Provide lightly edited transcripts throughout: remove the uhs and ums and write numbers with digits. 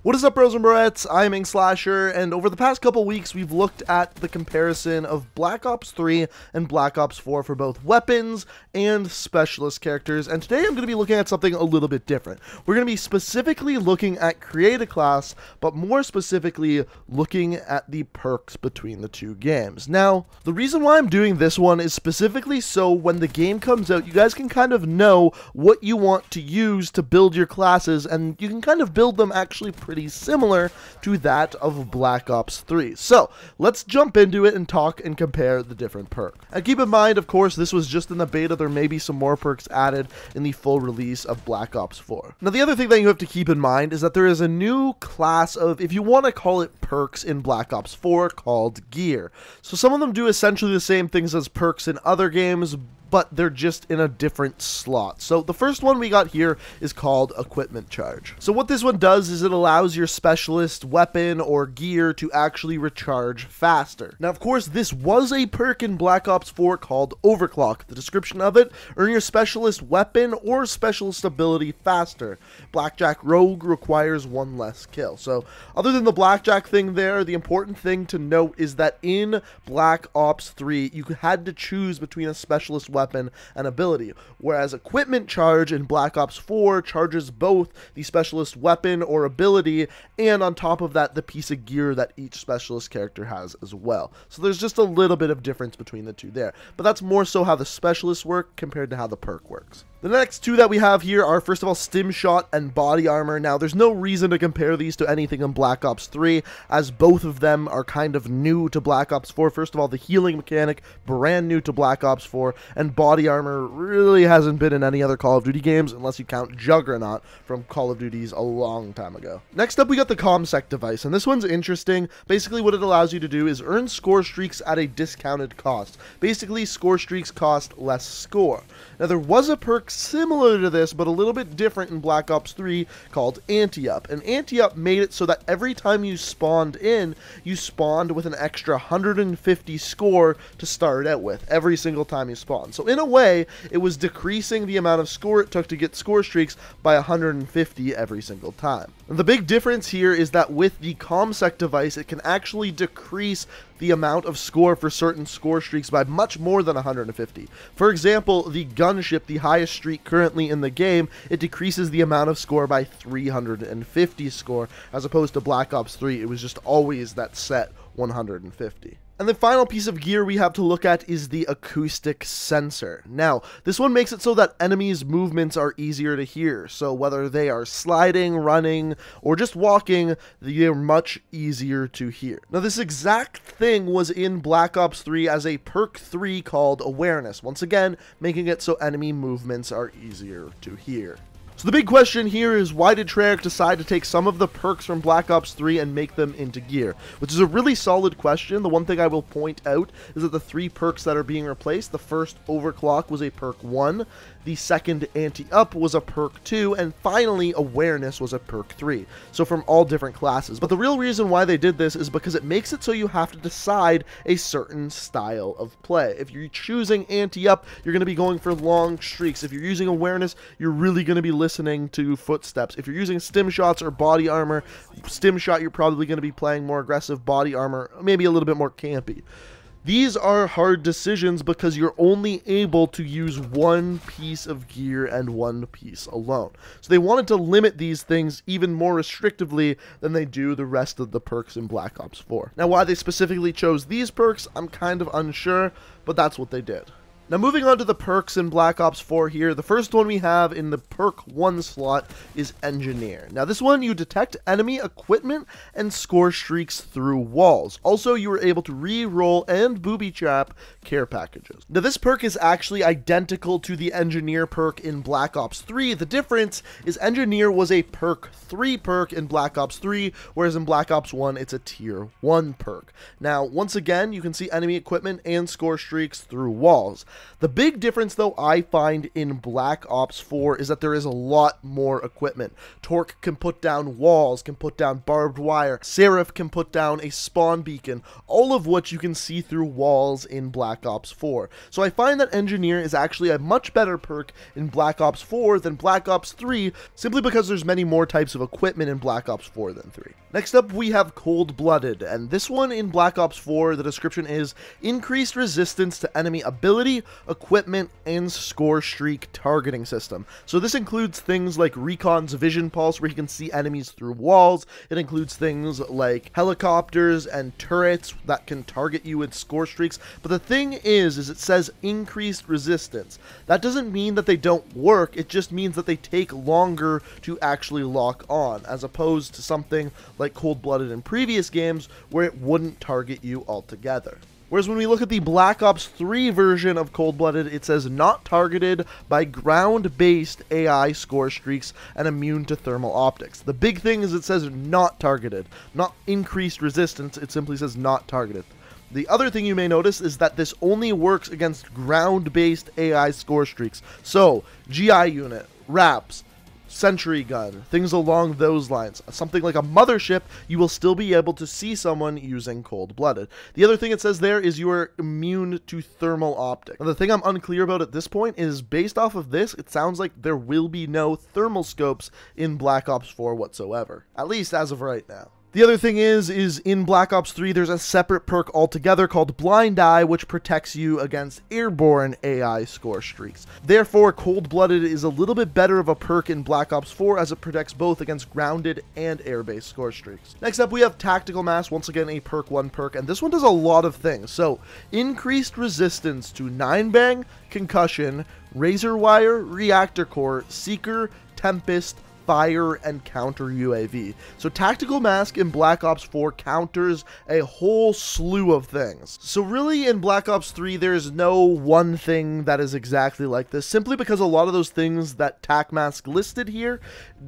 What is up, bros and broettes? I'm Inkslasher, and over the past couple weeks, we've looked at the comparison of Black Ops 3 and Black Ops 4 for both weapons and specialist characters, and today I'm going to be looking at something a little bit different. We're going to be specifically looking at Create a Class, but more specifically, looking at the perks between the two games. Now, the reason why I'm doing this one is specifically so when the game comes out, you guys can kind of know what you want to use to build your classes, and you can kind of build them actually pretty similar to that of Black Ops 3. So, let's jump into it and talk and compare the different perks. And keep in mind, of course, this was just in the beta. There may be some more perks added in the full release of Black Ops 4. Now, the other thing that you have to keep in mind is that there is a new class of, if you want to call it perks in Black Ops 4, called gear. So some of them do essentially the same things as perks in other games, but they're just in a different slot. So the first one we got here is called Equipment Charge. So what this one does is it allows your specialist weapon or gear to actually recharge faster. Now, of course, this was a perk in Black Ops 4 called Overclock. The description of it: earn your specialist weapon or specialist ability faster. Blackjack Rogue requires one less kill. So other than the Blackjack thing there, the important thing to note is that in Black Ops 3, you had to choose between a specialist weapon and ability, whereas Equipment Charge in Black Ops 4 charges both the specialist weapon or ability, and on top of that, the piece of gear that each specialist character has as well. So there's just a little bit of difference between the two there, but that's more so how the specialists work compared to how the perk works. The next two that we have here are, first of all, Stim Shot and Body Armor. Now, there's no reason to compare these to anything in Black Ops 3, as both of them are kind of new to Black Ops 4. First of all, the healing mechanic, brand new to Black Ops 4, and Body Armor really hasn't been in any other Call of Duty games, unless you count Juggernaut from Call of Duty's a long time ago. Next up, we got the ComSec device, and this one's interesting. Basically, what it allows you to do is earn score streaks at a discounted cost. Basically, score streaks cost less score. Now, there was a perk similar to this, but a little bit different in Black Ops 3 called Anti-Up. And Anti-Up made it so that every time you spawned in, you spawned with an extra 150 score to start out with, every single time you spawned. So in a way, it was decreasing the amount of score it took to get score streaks by 150 every single time. And the big difference here is that with the ComSec device, it can actually decrease the amount of score for certain score streaks by much more than 150. For example, the gunship, the highest streak currently in the game, it decreases the amount of score by 350 score, as opposed to Black Ops 3, it was just always that set 150. And the final piece of gear we have to look at is the acoustic sensor. Now, this one makes it so that enemies' movements are easier to hear. So whether they are sliding, running, or just walking, they're much easier to hear. Now, this exact thing was in Black Ops 3 as a perk 3 called Awareness. Once again, making it so enemy movements are easier to hear. So the big question here is, why did Treyarch decide to take some of the perks from Black Ops 3 and make them into gear? Which is a really solid question. The one thing I will point out is that the three perks that are being replaced, the first, Overclock, was a perk 1, the second, Anti-Up, was a perk 2, and finally, Awareness was a perk 3. So from all different classes. But the real reason why they did this is because it makes it so you have to decide a certain style of play. If you're choosing Anti-Up, you're going to be going for long streaks. If you're using Awareness, you're really going to be listening to footsteps. If you're using Stim Shots or Body Armor, Stim Shot, you're probably going to be playing more aggressive. Body Armor, maybe a little bit more campy. These are hard decisions because you're only able to use one piece of gear and one piece alone. So they wanted to limit these things even more restrictively than they do the rest of the perks in Black Ops 4. Now, why they specifically chose these perks, I'm kind of unsure, but that's what they did. Now, moving on to the perks in Black Ops 4 here, the first one we have in the perk 1 slot is Engineer. Now, this one, you detect enemy equipment and score streaks through walls. Also, you are able to re-roll and booby trap care packages. Now, this perk is actually identical to the Engineer perk in Black Ops 3. The difference is Engineer was a perk 3 perk in Black Ops 3, whereas in Black Ops 1, it's a tier 1 perk. Now, once again, you can see enemy equipment and score streaks through walls. The big difference, though, I find in Black Ops 4 is that there is a lot more equipment. Torque can put down walls, can put down barbed wire. Seraph can put down a spawn beacon, all of which you can see through walls in Black Ops 4. So I find that Engineer is actually a much better perk in Black Ops 4 than Black Ops 3, simply because there's many more types of equipment in Black Ops 4 than 3. Next up, we have Cold-Blooded, and this one in Black Ops 4, the description is increased resistance to enemy ability, equipment, and score streak targeting system. So this includes things like Recon's Vision Pulse, where you can see enemies through walls. It includes things like helicopters and turrets that can target you with score streaks. But the thing is it says increased resistance. That doesn't mean that they don't work, it just means that they take longer to actually lock on, as opposed to something like Cold-Blooded in previous games, where it wouldn't target you altogether. Whereas when we look at the Black Ops 3 version of Cold-Blooded, it says not targeted by ground-based AI score streaks and immune to thermal optics. The big thing is it says not targeted, not increased resistance, it simply says not targeted. The other thing you may notice is that this only works against ground-based AI score streaks. So, GI unit, RAPS, sentry gun, things along those lines. Something like a mothership, you will still be able to see someone using Cold-Blooded. The other thing it says there is you are immune to thermal optic. Now, the thing I'm unclear about at this point is, based off of this, it sounds like there will be no thermal scopes in Black Ops 4 whatsoever, at least as of right now. The other thing is in Black Ops 3, there's a separate perk altogether called Blind Eye, which protects you against airborne AI score streaks. Therefore, Cold-Blooded is a little bit better of a perk in Black Ops 4, as it protects both against grounded and air-based score streaks. Next up, we have Tactical Mask, once again a perk 1 perk, and this one does a lot of things. So, increased resistance to 9-bang, concussion, razor wire, reactor core, seeker, tempest, fire, and counter UAV. So Tactical Mask in Black Ops 4 counters a whole slew of things. So really in Black Ops 3 there's no one thing that is exactly like this, simply because a lot of those things that Tac Mask listed here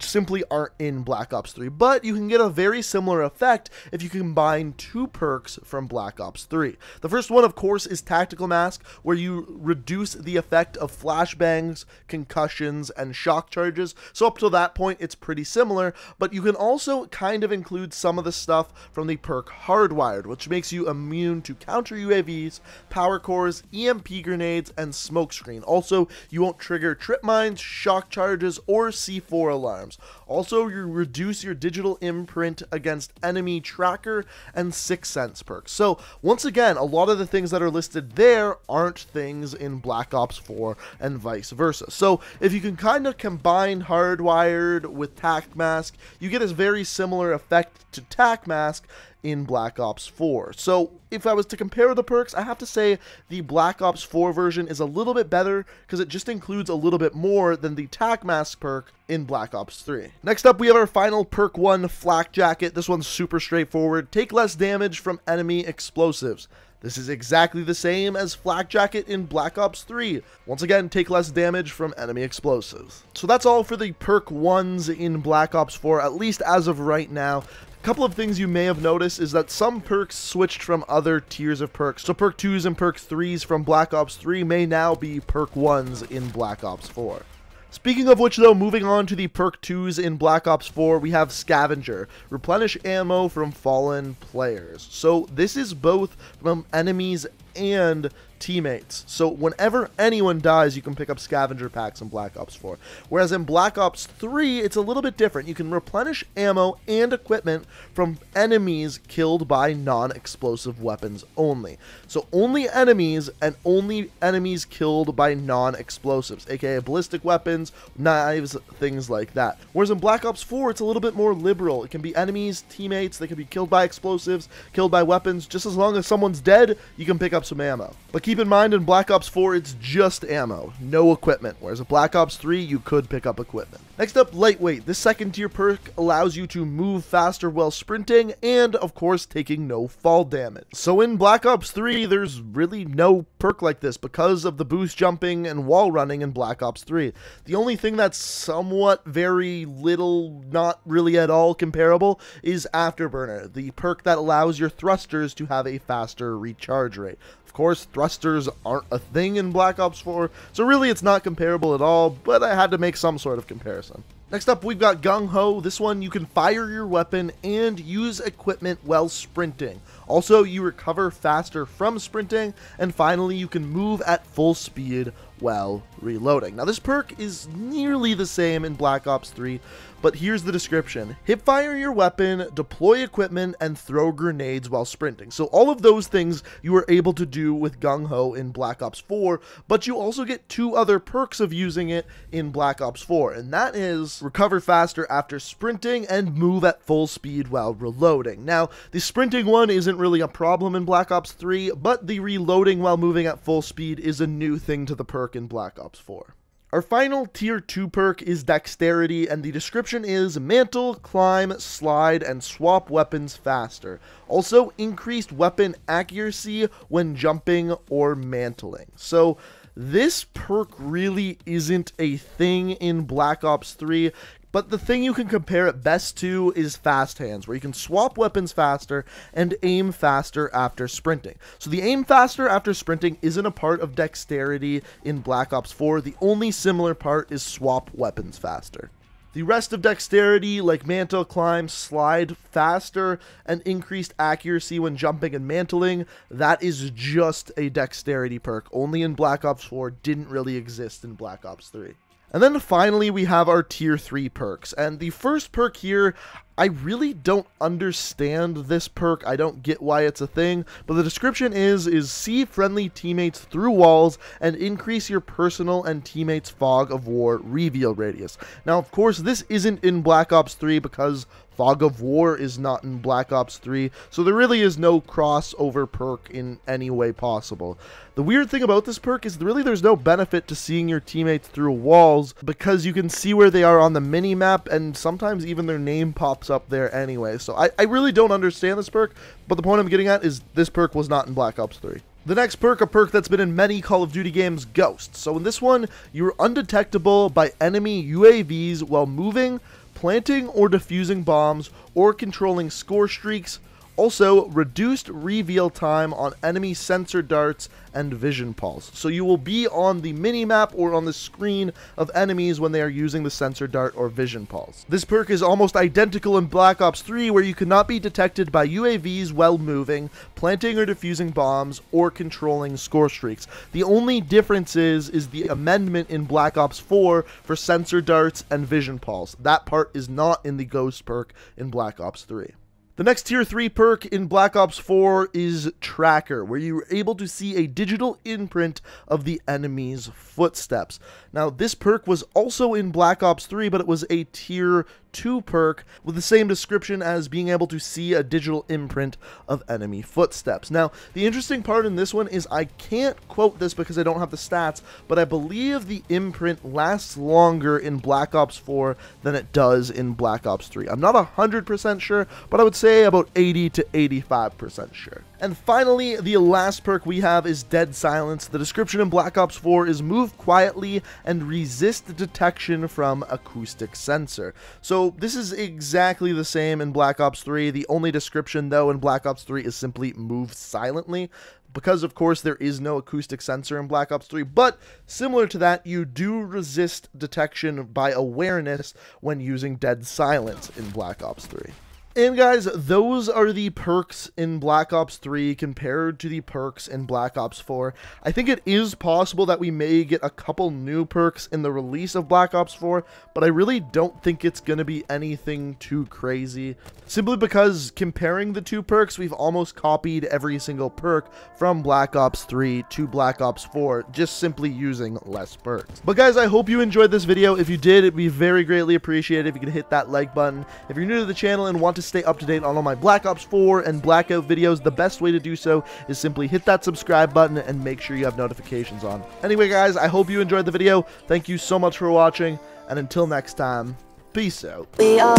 simply aren't in Black Ops 3, but you can get a very similar effect if you combine two perks from Black Ops 3. The first one, of course, is Tactical Mask, where you reduce the effect of flashbangs, concussions, and shock charges. So up to that point it's pretty similar, but you can also kind of include some of the stuff from the perk Hardwired, which makes you immune to counter UAVs, power cores, EMP grenades, and smokescreen. Also, you won't trigger trip mines, shock charges, or C4 alarms. Also, you reduce your digital imprint against enemy tracker and Sixth Sense perks. So once again, a lot of the things that are listed there aren't things in Black Ops 4 and vice versa. So if you can kind of combine Hardwired with Tac Mask, you get a very similar effect to Tac Mask in Black Ops 4. So if I was to compare the perks, I have to say the Black Ops 4 version is a little bit better because it just includes a little bit more than the Tac Mask perk in Black Ops 3. Next up, we have our final perk 1, Flak Jacket. This one's super straightforward. Take less damage from enemy explosives. This is exactly the same as Flak Jacket in Black Ops 3. Once again, take less damage from enemy explosives. So that's all for the perk 1s in Black Ops 4, at least as of right now. A couple of things you may have noticed is that some perks switched from other tiers of perks. So perk 2s and perk 3s from Black Ops 3 may now be perk 1s in Black Ops 4. Speaking of which, though, moving on to the perk 2s in Black Ops 4, we have Scavenger. Replenish ammo from fallen players. So this is both from enemies and teammates. So whenever anyone dies, you can pick up scavenger packs in Black Ops 4. Whereas in Black Ops 3, it's a little bit different. You can replenish ammo and equipment from enemies killed by non-explosive weapons only. So only enemies, and only enemies killed by non-explosives, aka ballistic weapons, knives, things like that. Whereas in Black Ops 4, it's a little bit more liberal. It can be enemies, teammates, they can be killed by explosives, killed by weapons. Just as long as someone's dead, you can pick up some ammo. But keep in mind, in Black Ops 4, it's just ammo, no equipment, whereas in Black Ops 3, you could pick up equipment. Next up, Lightweight. This second tier perk allows you to move faster while sprinting, and of course, taking no fall damage. So in Black Ops 3, there's really no perk like this because of the boost jumping and wall running in Black Ops 3. The only thing that's somewhat very little, not really at all comparable, is Afterburner, the perk that allows your thrusters to have a faster recharge rate. Of course, thrusters thrusters aren't a thing in Black Ops 4, so really it's not comparable at all, but I had to make some sort of comparison. Next up, we've got Gung Ho. This one, you can fire your weapon and use equipment while sprinting. Also, you recover faster from sprinting, and finally, you can move at full speed while reloading. Now, this perk is nearly the same in Black Ops 3, but here's the description. Hipfire your weapon, deploy equipment, and throw grenades while sprinting. So all of those things you were able to do with Gung Ho in Black Ops 4, but you also get 2 other perks of using it in Black Ops 4, and that is recover faster after sprinting and move at full speed while reloading. Now, the sprinting one isn't really a problem in Black Ops 3, but the reloading while moving at full speed is a new thing to the perk in Black Ops 4. Our final tier 2 perk is Dexterity, and the description is mantle, climb, slide, and swap weapons faster. Also, increased weapon accuracy when jumping or mantling. So, this perk really isn't a thing in Black Ops 3, but the thing you can compare it best to is fast hands, where you can swap weapons faster and aim faster after sprinting. So the aim faster after sprinting isn't a part of Dexterity in Black Ops 4. The only similar part is swap weapons faster. The rest of Dexterity, like mantle, climb, slide faster, and increased accuracy when jumping and mantling, that is just a Dexterity perk. Only in Black Ops 4, didn't really exist in Black Ops 3. And then finally, we have our tier 3 perks. And the first perk here, I really don't understand this perk. I don't get why it's a thing, but the description is see friendly teammates through walls and increase your personal and teammates' fog of war reveal radius. Now, of course, this isn't in Black Ops 3 because Fog of War is not in Black Ops 3, so there really is no crossover perk in any way possible. The weird thing about this perk is really there's no benefit to seeing your teammates through walls because you can see where they are on the mini-map, and sometimes even their name pops up there anyway. So I really don't understand this perk, but the point I'm getting at is this perk was not in Black Ops 3. The next perk, a perk that's been in many Call of Duty games, Ghost. So in this one, you're undetectable by enemy UAVs while moving, planting or defusing bombs, or controlling score streaks. Also, reduced reveal time on enemy sensor darts and vision pulse. So you will be on the minimap or on the screen of enemies when they are using the sensor dart or vision pulse. This perk is almost identical in Black Ops 3, where you cannot be detected by UAVs while moving, planting or defusing bombs, or controlling score streaks. The only difference is the amendment in Black Ops 4 for sensor darts and vision pulse. That part is not in the Ghost perk in Black Ops 3. The next tier 3 perk in Black Ops 4 is Tracker, where you're able to see a digital imprint of the enemy's footsteps. Now, this perk was also in Black Ops 3, but it was a tier 2 perk with the same description as being able to see a digital imprint of enemy footsteps. Now, the interesting part in this one is I can't quote this because I don't have the stats, but I believe the imprint lasts longer in Black Ops 4 than it does in Black Ops 3. I'm not 100% sure, but I would say about 80 to 85% sure. And finally, the last perk we have is Dead Silence. The description in Black Ops 4 is move quietly and resist detection from acoustic sensor. So this is exactly the same in Black Ops 3. The only description, though, in Black Ops 3 is simply move silently, because of course there is no acoustic sensor in Black Ops 3, but similar to that, you do resist detection by awareness when using Dead Silence in Black Ops 3. And guys, those are the perks in Black Ops 3 compared to the perks in Black Ops 4. I think it is possible that we may get a couple new perks in the release of Black Ops 4, but I really don't think it's going to be anything too crazy. Simply because comparing the two perks, we've almost copied every single perk from Black Ops 3 to Black Ops 4, just simply using less perks. But guys, I hope you enjoyed this video. If you did, it'd be very greatly appreciated if you could hit that like button. If you're new to the channel and want to stay up to date on all my Black Ops 4 and Blackout videos, the best way to do so is simply hit that subscribe button and make sure you have notifications on. Anyway guys, I hope you enjoyed the video. Thank you so much for watching, and until next time, peace out. We are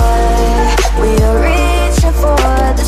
reaching for the